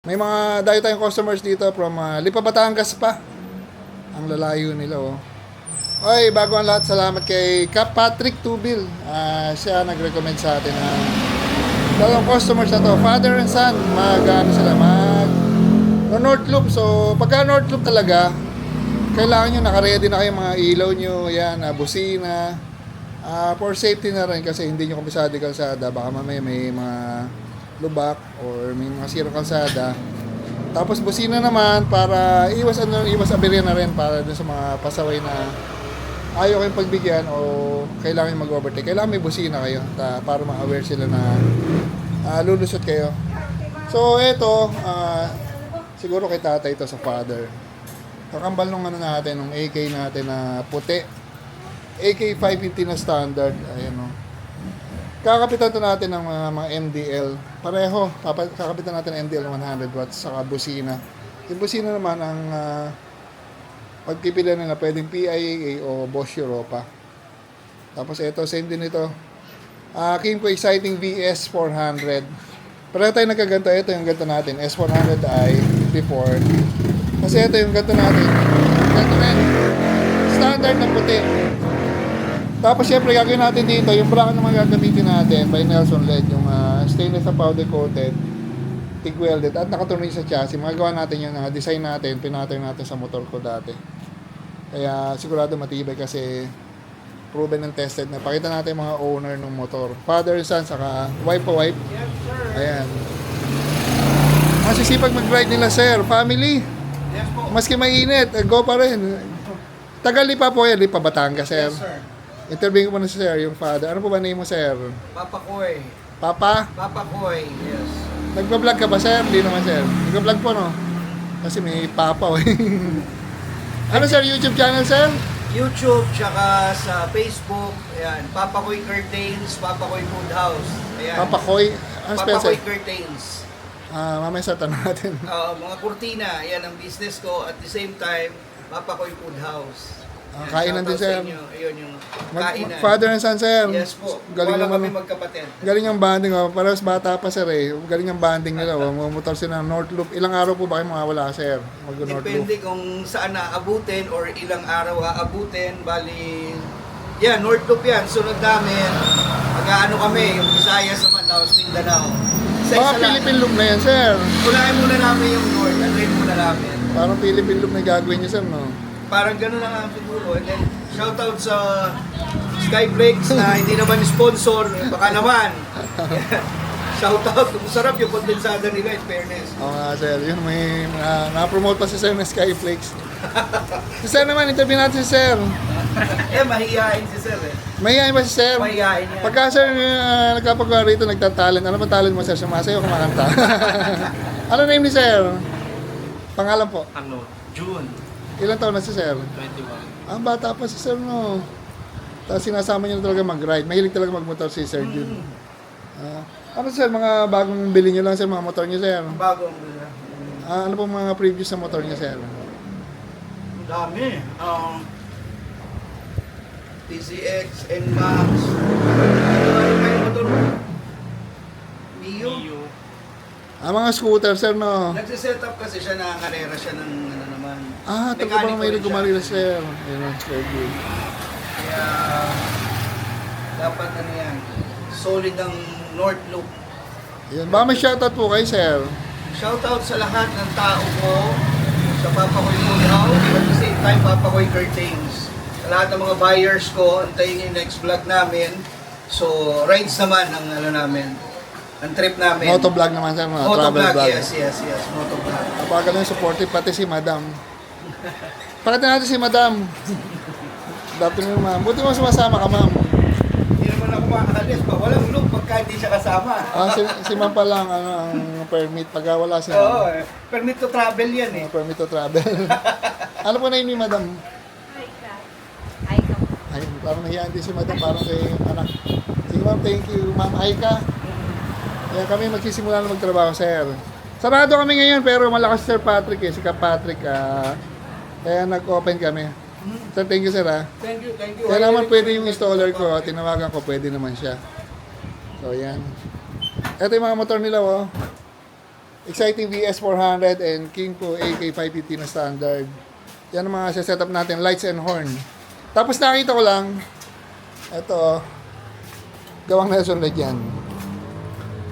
May mga dayo tayong customers dito from Lipa, Batangas pa. Ang lalayo nila, oh. Oy, bago ang lahat, salamat kay Cap Patrick Tubil. Siya nag-recommend sa atin na dalawang customers na to, father and son, no North Loop. So, pagka North Loop talaga, kailangan nyo, nakaready na kayo mga ilaw nyo, yan, busina. For safety na rin kasi hindi nyo kabisado yung kalsada. Baka mamaya may mga lubak or may mga sirang kalsada. Tapos busina naman para iwas aberya na rin para dun sa mga pasaway na ayaw kayong pagbigyan o kailangan mag-overtake. Kailangan may busina kayo para ma-aware sila na lulusot kayo. So eto, siguro kay tatay ito sa father. Kakambal nung natin, nung AK natin na puti. AK 550 na standard. Ayan o. Kakapitan to natin ng mga MDL. Pareho. Kakapitan natin ng MDL 100 watts saka busina. Yung busina naman ang pagpipilian nila pwedeng PIA o Bosch Europa. Tapos ito, same din ito. Kimco Exciting VS 400. Pareho tayo nagkaganto. Ito yung ganto natin. S400i before. Kasi ito yung ganto natin. Ganto rin. Standard na puti. Tapos syempre gagawin natin dito, yung bracket naman gagamitin natin by Nelson LED, yung stainless na powder coated, TIG welded at nakatuloy sa chassis. Magagawa natin yung design natin, pinattern natin sa motor ko dati. Kaya sigurado matibay kasi proven and tested na. Pakita natin yung mga owner ng motor. Father, son, saka wife po wife. Yes, sir. Ayan. Masisipag mag-ride nila, sir. Family. Yes po. Maski mainit, go pa rin. Tagal Lipa po yan, Lipa, Batangas, sir. Yes, sir. Interview ko muna si sir, yung father. Ano po ba name mo, sir? Papa Koy. Papa? Papa Koy, yes. Nagpa-vlog ka ba, sir? Hindi naman, sir. Nagpa-vlog po, no? Kasi may papa, eh. Ano, sir? YouTube channel, sir? YouTube, tsaka sa Facebook. Ayan, Papa Koy Curtains, Papa Koy Food House. Ayan. Papa Koy. Ano Papa spell, sir? Koy Curtains. Mamaya sa tanong natin. Mga kurtina, yan ang business ko. At the same time, Papa Koy Food House. Ayan, Kainan din, shoutout sa sir. inyo. Ayun yung kainan. Father and son, sir. Yes po. Galing Wala naman. kami magkapatid. Galing ang banding, oh. Parehas bata pa, sir, eh. Galing ang banding nila, oh. Motor sila ng North Loop. Ilang araw po ba kayo mawawala, sir? Mag-North Loop. Depende kung saan naabutin or ilang araw aabutin. Bali, yan, North Loop yan. Sunod namin, mag-ano kami, yung Visayas naman, tapos Mindanao. Mga Philippine Loop na yan, sir. Unahin muna namin yung North, andahin muna namin. Parang Philippine Loop na gagawin niyo, sir, no? Parang gano'n na nga siguro. And then, shoutout sa Skyflex na hindi naman sponsor, baka naman. Shoutout, masarap yung kondensada nila, in fairness. Oo nga, sir. Yun, may na-promote pa si sir ng Skyflex. Si sir naman, interview natin si sir. Mahihain si sir eh. Mahihain ba si sir? Mahihain yan. Pagka sir, nagkapagawa rito, nagtatalent. Ano ba talent mo, sir? Sumasayo, kumakanta. Ano name ni sir? Pangalan po? Ano, June Ilan taon na si sir? 21. Ang bata pa si sir, no? Tapos sinasama niyo na talaga mag-ride. Mahilig talaga mag-motor si Sir June. Ano sir, mga bagong bili niyo lang sir, mga motor niyo, sir? Bago ang bila. Ano po mga previews sa motor niyo, sir? Ang dami. TCX, NMAX. Ano ba yung motor mo? Mio. Mio. Mga scooter, sir, no? Nagsiset up kasi siya, nakakarera siya ng ano naman. Taga pa Mekaniko may rin siya. gumarila, sir. Ayun, sir June. Kaya, dapat ano yan, solid ang North Loop. Ayun, baka may shoutout po kayo, sir. Shoutout sa lahat ng tao ko, sa Papa Koy Food House, at the same time, Papa Koy Curtains. Sa lahat ng mga buyers ko, antayin yung next vlog namin. So, rides naman ang ano namin, ang trip namin. Motovlog naman, sir, mga travel Motovlog, vlog. yes, motovlog. Napakaganda yung supportive, pati si Madam. Pakita natin si Madam. Good afternoon, ma'am. Buti mo sumasama ka, ma'am. Hindi naman ako makakalis pa. Walang loop pagka hindi siya kasama. Si ma'am pa lang ang permit pag wala si Oo, ma'am. permit to travel yan eh. Permit to travel. Ano po na yun ni Madam? Aika. Ay, parang nahiyaan din si Madam, parang kay anak. Sige ma'am, thank you. Ma'am Aika. Kaya kami magsisimula na magtrabaho, sir. Sarado kami ngayon, pero malakas si Sir Patrick si Kap Patrick. Kaya nag-open kami. Sir, thank you, sir, Thank you. Kaya naman pwede yung installer ko, tinawagan ko, pwede naman siya. So, yan. Ito yung mga motor nila, oh. Exciting VS400 and Kingpo AK550 na standard. Yan ang mga setup natin, lights and horn. Tapos nakita ko lang, ito, gawang Nelson Red yan.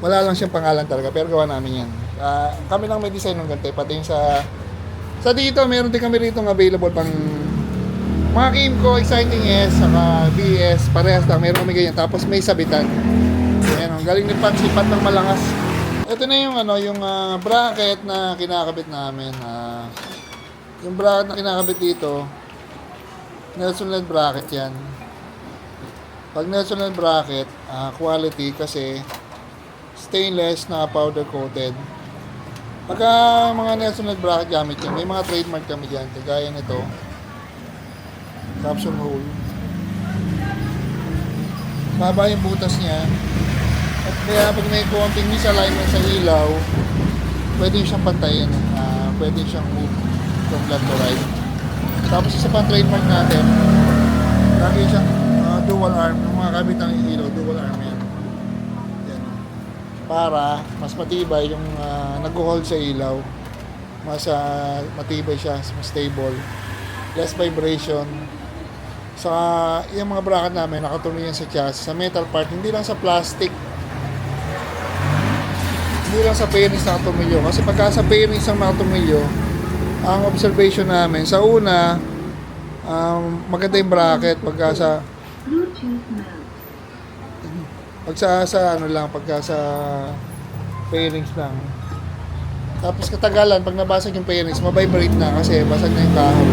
Wala lang siyang pangalan talaga, pero gawa namin yan. Kami lang may design ng ganito, pati yung sa dito, meron din kami rito available pang mga Kingko, Exciting S, saka VS, parehas lang, meron kami ganyan. Tapos may sabitan. Ayan, ang galing ni Pat, sipat ng malakas. Ito na yung yung bracket na kinakabit namin. Yung bracket na kinakabit dito, Nelson Led bracket yan. Pag Nelson Led bracket, quality kasi stainless na powder coated. Pagka mga Nelson Led bracket gamit yan, may mga trademark kami dyan. Kagaya nito, capsule hole. Baba yung butas niya. At kaya pag may konting misalignment sa ilaw, pwede siyang pantayin. Pwede siyang move from left to right. Tapos isa pang trademark natin, lagi siyang dual arm. Yung mga kabitang ilaw, dual arm yan. Yan. Para mas matibay yung nag-hold sa ilaw. Mas matibay siya, mas stable. Less vibration. Sa yung mga bracket namin, nakatuloy yan sa chassis, sa metal part, hindi lang sa plastic, hindi lang sa fairness nakatumilyo. Kasi pagka sa fairness ang nakatumilyo, ang observation namin, sa una, maganda yung bracket, pagka sa pagka sa fairings lang. Tapos katagalan, pag nabasag yung fairings, mabibrate na kasi basag na yung kahoy.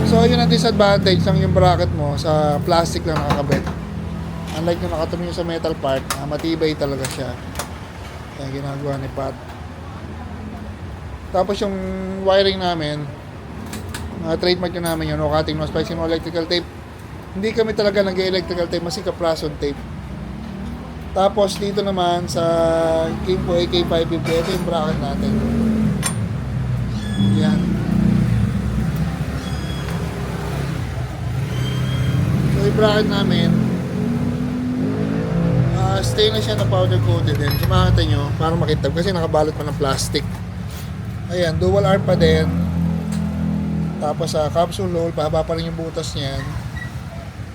So, yun ang disadvantage lang yung bracket mo sa plastic lang nakakabit. Unlike yung nakatumingin sa metal part, matibay talaga siya. Yan ginagawa ni Pat. Tapos yung wiring namin, trademark na namin yun, no cutting, no splicing, no electrical tape. Hindi kami talaga nag-electrical tape, masikap rason tape. Tapos dito naman sa Kingpo AK550, ito yung bracket natin. Yan. So yung bracket namin, stainless siya na powder coated din. Kung makita nyo, parang makitab kasi nakabalot pa ng plastic. Ayan, dual arm pa din. Tapos sa capsule hole, pahaba pa rin yung butas niyan.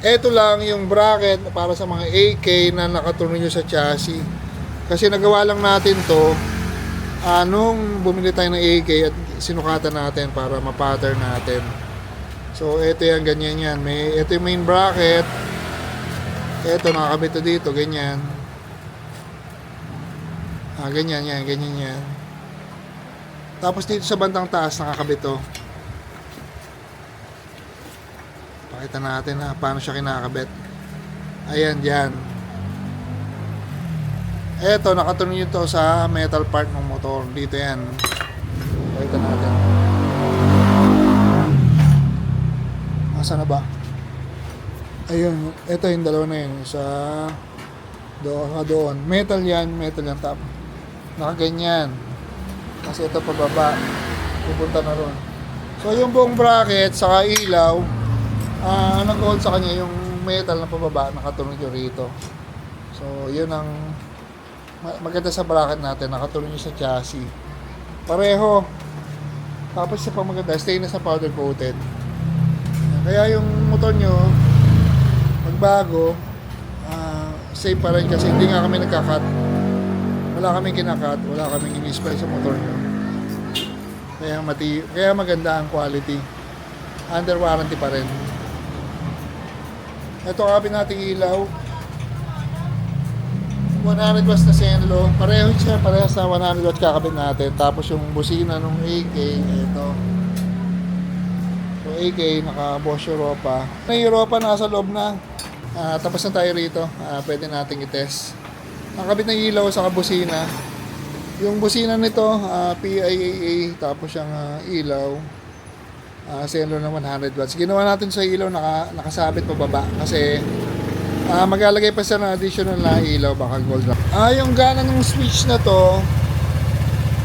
Ito lang yung bracket para sa mga AK na nakatornilyo sa chassis. Kasi nagawa lang natin to nung bumili tayo ng AK at sinukatan natin para ma-pattern natin. So ito yan, ganyan yan. Ito yung main bracket. Ito nakakabit to dito, ganyan. Ganyan yan, ganyan yan. Tapos dito sa bandang taas nakakabit to. Pakita natin paano siya kinakabit. Ayan, dyan. Eto, nakatunog ito sa metal part ng motor. Dito yan. Pakita natin. Asa na ba? Ayun, ito yung dalawa na yun. Sa doon. Metal yan top. Nakaganyan. Kasi ito pababa. Pupunta na ron. So yung buong bracket, saka ilaw, nag-hold sa kanya yung metal na pababa, nakatunog yung rito. So yun ang maganda sa bracket natin, nakatunog yung sa chassis. Pareho. Tapos sa pamaganda, stainless na powder coated. Kaya yung motor nyo, magbago, safe pa rin kasi hindi nga kami nagka-cut. Wala kaming kinakat, wala kaming in-spray sa motor nyo. Kaya maganda ang quality. Under warranty pa rin. Ito kapit nating ilaw. 100 watts na Senlo. Pareho siya, pareho sa 100 watts kakabit natin. Tapos yung busina ng AK, ito. So AK, naka-Bosch Europa. May Europa nasa loob na. Tapos na tayo rito. Pwede nating i-test. Nakabit na ilaw sa kabusina. Yung busina nito, PIAA, tapos yung ilaw, Senlo na 100 watts. Ginawa natin sa ilaw, nakasabit pababa kasi maglalagay pa siya ng additional na ilaw, baka gold lang. Yung gana ng switch na to,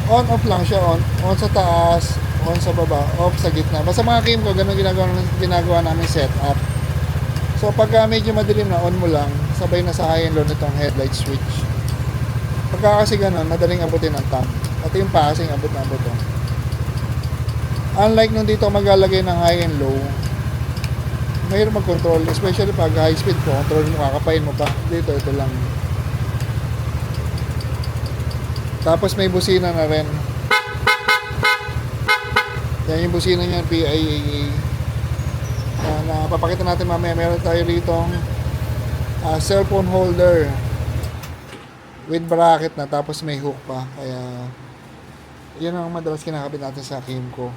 on-off lang siya, on sa taas, on sa baba, off sa gitna. Basta mga game ko, ganun ginagawa namin setup. So pagka medyo madilim na, on mo lang, sabay na sa high and low nitong headlight switch. Pagka kasi ganun, madaling abutin ang tank. Ito yung passing, abot na abot. Oh. Unlike nung dito maglalagay ng high and low, mahirap mag-control, especially pag high speed ko, control mo, kakapain mo pa. Dito, ito lang. Tapos may busina na rin. Yan yung busina niya, PIAA. Papakita natin mamaya, meron tayo rito cellphone holder with bracket na, tapos may hook pa. Kaya, yan ang madalas kinakabit natin sa Kimco.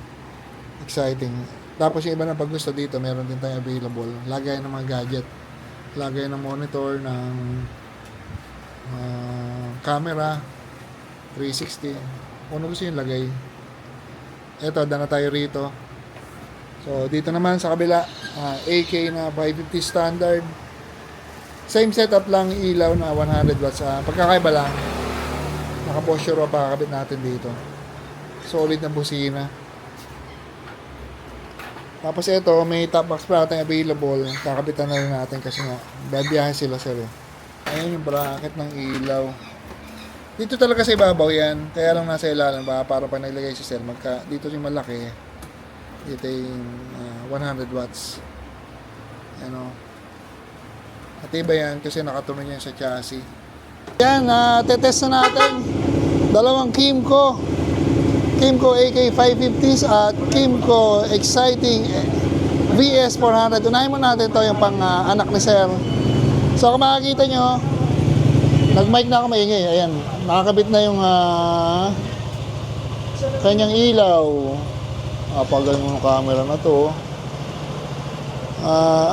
Exciting. Tapos yung iba na pag gusto dito, meron din tayo available. Lagay ng mga gadget. Lagay ng monitor, ng camera, 360. Kung ano gusto yung lagay. Eto, dana tayo rito. So, dito naman sa kabila, AK na 550 standard. Same setup lang, ilaw na 100 watts. Pagkakaiba lang, naka-posture pa kakabit natin dito. Solid na busina. Tapos ito, may top box pa natin available. Kakabitan na rin natin kasi nga, babiyahe sila sir. Ayan yung bracket ng ilaw. Dito talaga sa ibabaw yan. Kaya lang nasa ilalim ba para pag naglagay si sir. Dito yung malaki. Dito yung 100 watts. Ano. At iba yan kasi nakatunog yan sa chassis. Yan, tetest na natin. Dalawang Kimco AK550s at Kimco Exciting VS400. Unahin mo natin to yung pang anak ni sir. So kung makikita nyo, nag-mic na ako maingay. Ayan, nakakabit na yung kanyang ilaw. Pagal mo yung camera na to.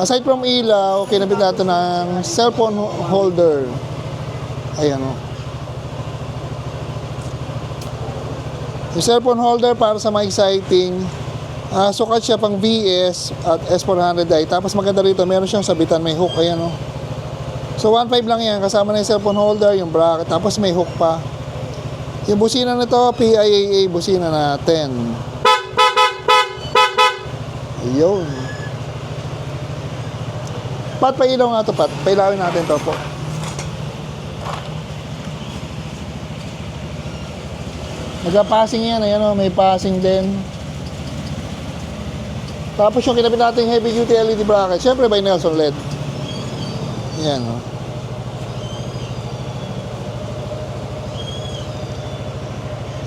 Aside from ilaw, kinabit natin ng cellphone holder. Ayan o. Yung cellphone holder para sa mga exciting. Sukat siya pang VS at S400i. Tapos maganda rito, meron siyang sabitan, may hook. Ayan o. So 1.5 lang yan, kasama na yung cellphone holder, yung bracket, tapos may hook pa. Yung busina na to, PIAA busina na 10. Ayun. Pat, pailaw nga to, Pat. Pailawin natin to po. Nagka-passing yan, ayan o, may passing din. Tapos yung kinabit natin heavy duty LED bracket, syempre by Nelson LED. Yan o.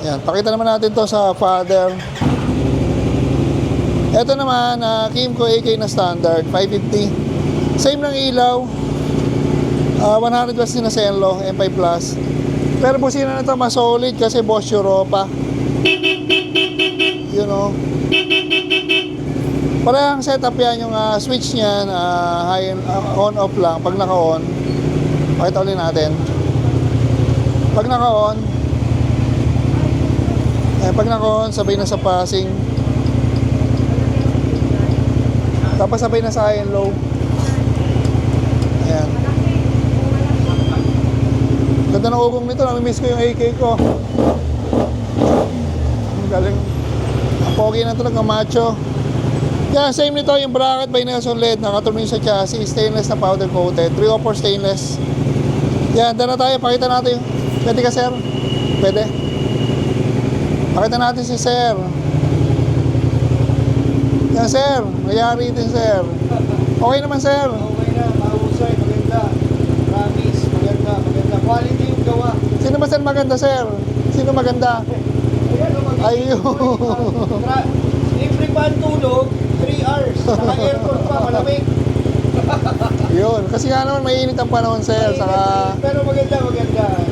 Yan, pakita naman natin to sa father. Ito naman, Kimco AK na standard, 550. Same lang ilaw. 100 watts din na Senlo, M5 Plus. Pero busina na ito mas solid kasi Bosch Europa. You know. Parang setup yan yung switch niyan, high on off lang. Pag naka-on, pakita ulit natin. Pag naka-on, sabay na sa passing. Tapos sabay na sa high and low. Ayan. Ganda ng ugong nito, namimiss ko yung AK ko. Ang galing. Ang pogi na talaga, macho. Yan, same nito yung bracket by Nelson LED. Nakatuloy sa chassis, stainless na powder coated, 304 stainless. Yan, dana tayo, pakita natin yung... Pwede ka sir? Pwede? Pakita natin si sir. Yan sir, mayari din sir. Okay naman sir. Okay na, mahusay, maganda. Promise, maganda. Quality yung gawa. Sino ba sir maganda sir? Sino maganda? Ayan o, maganda. Ayun. Libre pa ang tulog, 3 hours. Naka-aircon pa, malamig. Yun, kasi nga naman mainit ang panahon sir. Saka... Pero maganda.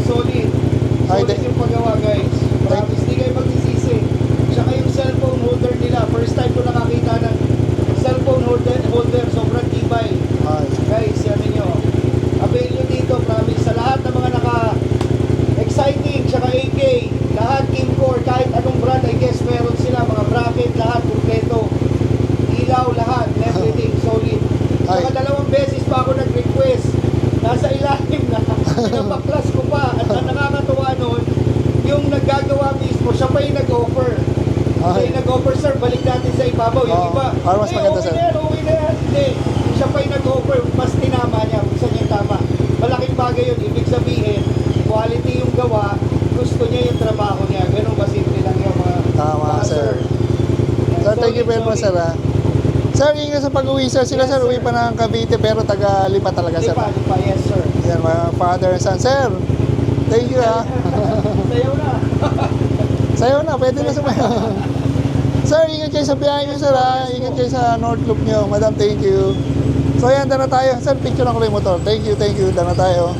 Solid. Ay, Solid yung paggawa guys. Promise, di kayo magsisisi. Tsaka yung cellphone holder nila. First time ko nakakita ng cellphone holder. Sobrang tibay. Ay. Guys, yan ninyo. Avail nyo dito, promise. Sa lahat ng mga naka-exciting, tsaka AK, lahat Kimco, kahit anong brand, I guess meron sila. Mga bracket, lahat, kumpleto. Ilaw, lahat, everything, solid. Saka 2 beses pa ako nag-request. Nasa ilalim na. Pinapaklas ko pa. At ang nakakatuwa nun, yung naggagawa mismo, siya pa yung nag-offer. Siya yung nag-offer, sir, balik natin sa ibabaw. Yung iba, para mas maganda, sir. Okay na yan. Hindi. Siya pa yung nag-offer, mas tinama niya. Gusto niya yung tama. Malaking bagay yun. Ibig sabihin, quality yung gawa, gusto niya yung trabaho niya. Ganun Thank you very much, sir. Sir, ingat sa pag-uwi, sir. Sila, sir, uwi pa ng Cavite, pero taga-Lipa talaga, sir. Lipa, yes sir. Yan, mga father and son. Sir, thank you, Sayaw na. Sayo na, pwede na sumayo. Sir, ingat kayo sa biyahe nyo, sir, Ingat kayo sa North Loop nyo. Madam, thank you. So, yan, dana tayo. Sir, picture lang ko lang yung motor. Thank you, dana tayo.